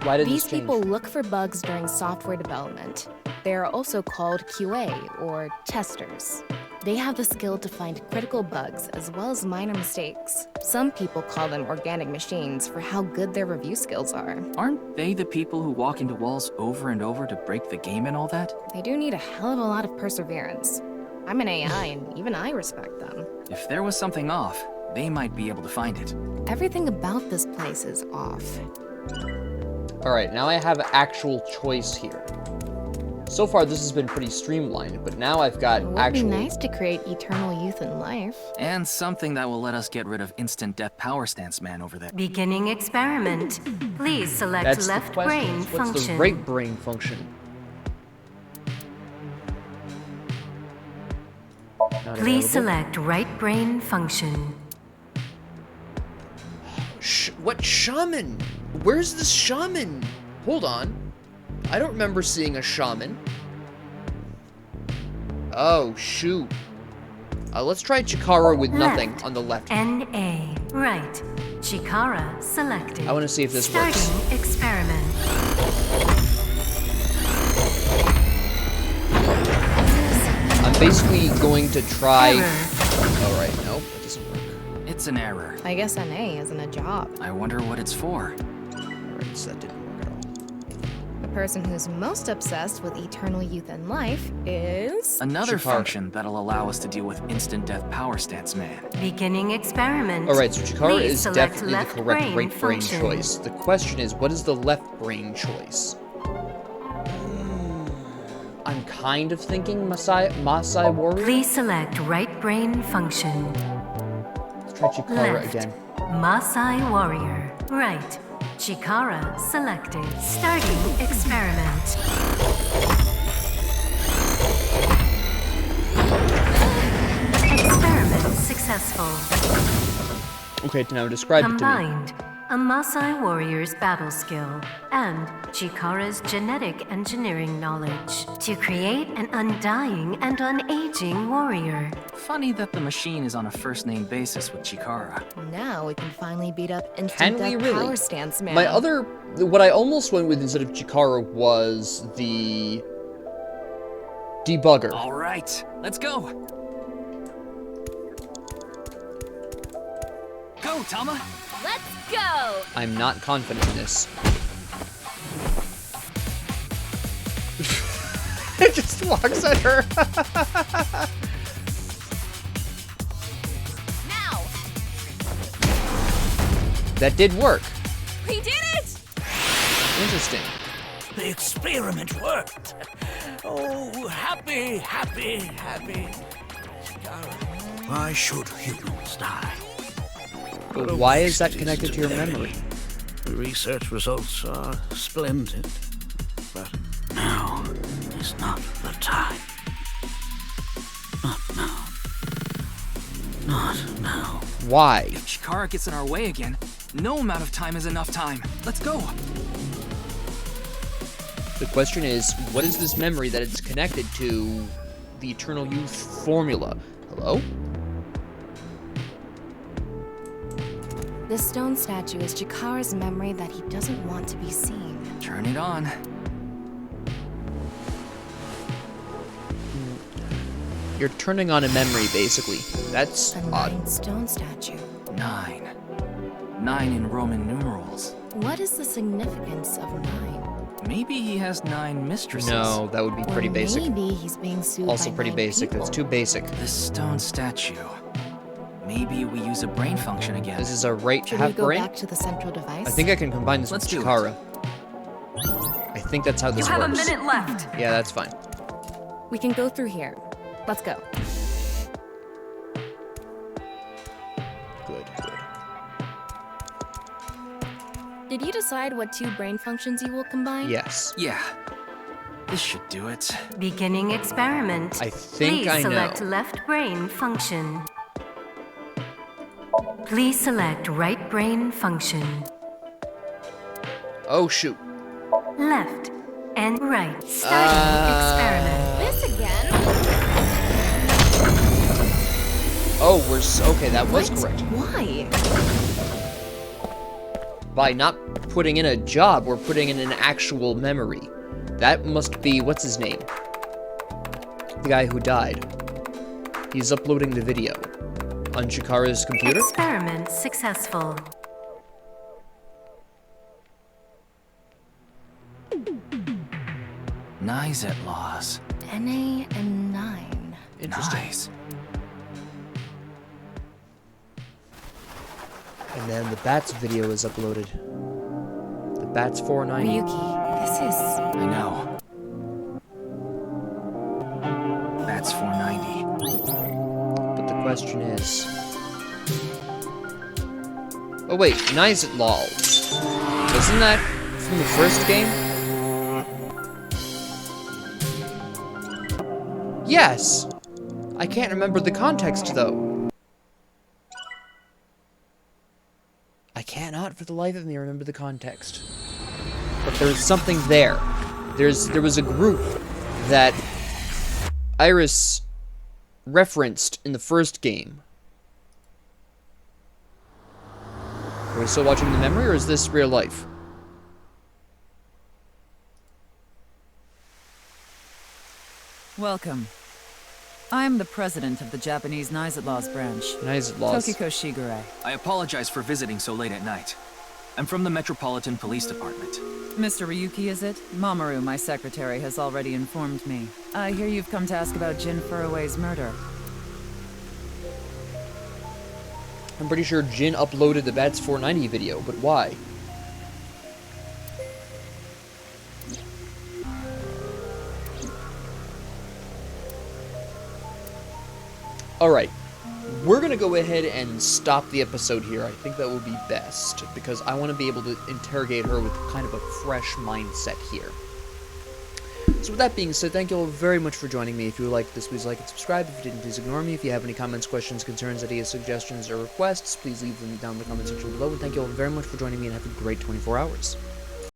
[SPEAKER 1] Why did
[SPEAKER 2] These
[SPEAKER 1] this change?
[SPEAKER 2] people look for bugs during software development. They are also called QA, or testers. They have the skill to find critical bugs as well as minor mistakes. Some people call them organic machines for how good their review skills are.
[SPEAKER 3] Aren't they the people who walk into walls over and over to break the game and all that?
[SPEAKER 2] They do need a hell of a lot of perseverance. I'm an AI and even I respect them.
[SPEAKER 3] If there was something off, they might be able to find it.
[SPEAKER 2] Everything about this place is off.
[SPEAKER 1] Alright, now I have an actual choice here. So far, this has been pretty streamlined, but now I've got
[SPEAKER 2] It would
[SPEAKER 1] actual...
[SPEAKER 2] be nice to create eternal youth and life.
[SPEAKER 3] And something that will let us get rid of instant death power stance man over there.
[SPEAKER 8] Beginning experiment. Please select
[SPEAKER 1] That's the
[SPEAKER 8] left
[SPEAKER 1] question.
[SPEAKER 8] brain
[SPEAKER 1] What's
[SPEAKER 8] function.
[SPEAKER 1] the right brain function? Not
[SPEAKER 8] Please
[SPEAKER 1] available.
[SPEAKER 8] select right brain function.
[SPEAKER 1] What shaman? Where's the shaman? Hold on. I don't remember seeing a shaman. Oh, shoot. Let's try Chikara with nothing
[SPEAKER 8] Left.
[SPEAKER 1] on the left.
[SPEAKER 8] NA. Right. Chikara selected.
[SPEAKER 1] I want to see if this
[SPEAKER 8] Starting
[SPEAKER 1] works.
[SPEAKER 8] experiment.
[SPEAKER 1] I'm basically going to try...
[SPEAKER 8] Error.
[SPEAKER 1] Alright, nope, it doesn't work.
[SPEAKER 3] It's an error.
[SPEAKER 2] I guess NA isn't a job.
[SPEAKER 3] I wonder what it's for.
[SPEAKER 1] Alright, so that didn't work at all.
[SPEAKER 2] The person who's most obsessed with eternal youth and life is...
[SPEAKER 3] Another
[SPEAKER 1] Chikara.
[SPEAKER 3] function that'll allow us to deal with instant death power stance man.
[SPEAKER 8] Beginning experiment.
[SPEAKER 1] Alright, so Chikara
[SPEAKER 8] Please
[SPEAKER 1] is
[SPEAKER 8] select
[SPEAKER 1] definitely the
[SPEAKER 8] left
[SPEAKER 1] correct
[SPEAKER 8] brain
[SPEAKER 1] right brain
[SPEAKER 8] function.
[SPEAKER 1] choice. The question is, what is the left brain choice? I'm kind of thinking Masai Warrior.
[SPEAKER 8] Please select right brain function.
[SPEAKER 1] Let's try Chikara
[SPEAKER 8] Left.
[SPEAKER 1] again.
[SPEAKER 8] Masai Warrior. Right. Chikara selected. Starting experiment. Experiment successful.
[SPEAKER 1] Okay, now describe it to me.
[SPEAKER 8] Combined a Masai warrior's battle skill and Chikara's genetic engineering knowledge to create an undying and unaging warrior.
[SPEAKER 3] Funny that the machine is on a first-name basis with Chikara.
[SPEAKER 2] Now we can finally beat up
[SPEAKER 1] Can
[SPEAKER 2] instant
[SPEAKER 1] we
[SPEAKER 2] death
[SPEAKER 1] really?
[SPEAKER 2] power stance man.
[SPEAKER 1] What I almost went with instead of Chikara was the debugger.
[SPEAKER 3] All right, let's go. Go, Tama.
[SPEAKER 7] Let's go!
[SPEAKER 1] I'm not confident in this. It just walks at her.
[SPEAKER 7] Now!
[SPEAKER 1] That did work.
[SPEAKER 7] We did it!
[SPEAKER 1] Interesting.
[SPEAKER 4] The experiment worked. Oh, happy, happy, happy. Why should humans die?
[SPEAKER 1] But why is that connected to your memory?
[SPEAKER 4] The research results are splendid, but now is not the time. Not now. Not Not now.
[SPEAKER 1] Why?
[SPEAKER 3] If Chikara gets in our way again, no amount of time is enough time. Let's go.
[SPEAKER 1] The question is, what is this memory that it's connected to the Eternal Youth formula? Hello?
[SPEAKER 2] This stone statue is Chikara's memory that he doesn't want to be seen.
[SPEAKER 3] Turn it on.
[SPEAKER 1] You're turning on a memory, basically. That's
[SPEAKER 2] A
[SPEAKER 1] odd.
[SPEAKER 2] 9 stone statue.
[SPEAKER 3] 9. 9 in Roman numerals.
[SPEAKER 2] What is the significance of 9?
[SPEAKER 3] Maybe he has 9 mistresses.
[SPEAKER 1] No, that would be pretty
[SPEAKER 2] Or
[SPEAKER 1] basic.
[SPEAKER 2] maybe he's being sued
[SPEAKER 1] Also
[SPEAKER 2] by
[SPEAKER 1] pretty
[SPEAKER 2] 9
[SPEAKER 1] basic.
[SPEAKER 2] people.
[SPEAKER 1] That's too basic.
[SPEAKER 3] This stone statue. Maybe we use a brain function again.
[SPEAKER 1] This is a right
[SPEAKER 2] Should we
[SPEAKER 1] half
[SPEAKER 2] go
[SPEAKER 1] brain?
[SPEAKER 2] back to the central device?
[SPEAKER 1] I think I can combine this
[SPEAKER 3] Let's
[SPEAKER 1] with
[SPEAKER 3] do it.
[SPEAKER 1] Chikara. I think that's how this
[SPEAKER 5] You have
[SPEAKER 1] works.
[SPEAKER 5] a minute left.
[SPEAKER 1] Yeah, that's fine.
[SPEAKER 2] We can go through here. Let's go.
[SPEAKER 1] Good, good.
[SPEAKER 2] Did you decide what 2 brain functions you will combine?
[SPEAKER 1] Yes.
[SPEAKER 3] Yeah. This should do it.
[SPEAKER 8] Beginning experiment.
[SPEAKER 1] I think
[SPEAKER 8] Please
[SPEAKER 1] I know.
[SPEAKER 8] select left brain function. Please select right brain function.
[SPEAKER 1] Oh, shoot.
[SPEAKER 8] Left and right. Starting experiment.
[SPEAKER 7] This again?
[SPEAKER 1] Oh, okay, that was
[SPEAKER 2] What?
[SPEAKER 1] correct.
[SPEAKER 2] Why?
[SPEAKER 1] By not putting in a job, we're putting in an actual memory. That must be, what's his name? The guy who died. He's uploading the video on Chikara's computer.
[SPEAKER 8] Experiment successful.
[SPEAKER 3] Nizet laws.
[SPEAKER 2] NA and 9.
[SPEAKER 1] Interesting.
[SPEAKER 3] Nice.
[SPEAKER 1] And then the Bats video is uploaded. The Bats 490.
[SPEAKER 2] Ryuki, this is...
[SPEAKER 3] I know. That's 490.
[SPEAKER 1] But the question is... Oh wait, Nizet lols. Isn't that from the first game? Yes! I can't remember the context, though. I cannot for the life of me remember the context. But there's something there. There was a group that Iris referenced in the first game. Are we still watching the memory, or is this real life?
[SPEAKER 5] Welcome. I'm the president of the Japanese Nizet Laws branch.
[SPEAKER 1] Nizet laws.
[SPEAKER 5] Tokiko Shigure.
[SPEAKER 3] I apologize for visiting so late at night. I'm from the Metropolitan Police Department.
[SPEAKER 5] Mr. Ryuki, is it? Mamoru, my secretary, has already informed me. I hear you've come to ask about Jin Furue's murder.
[SPEAKER 1] I'm pretty sure Jin uploaded the Bats 490 video, but why? Alright, we're gonna go ahead and stop the episode here. I think that will be best, because I want to be able to interrogate her with kind of a fresh mindset here. So with that being said, thank you all very much for joining me. If you liked this, please like and subscribe. If you didn't, please ignore me. If you have any comments, questions, concerns, ideas, suggestions, or requests, please leave them down in the comment section below. And thank you all very much for joining me, and have a great 24 hours.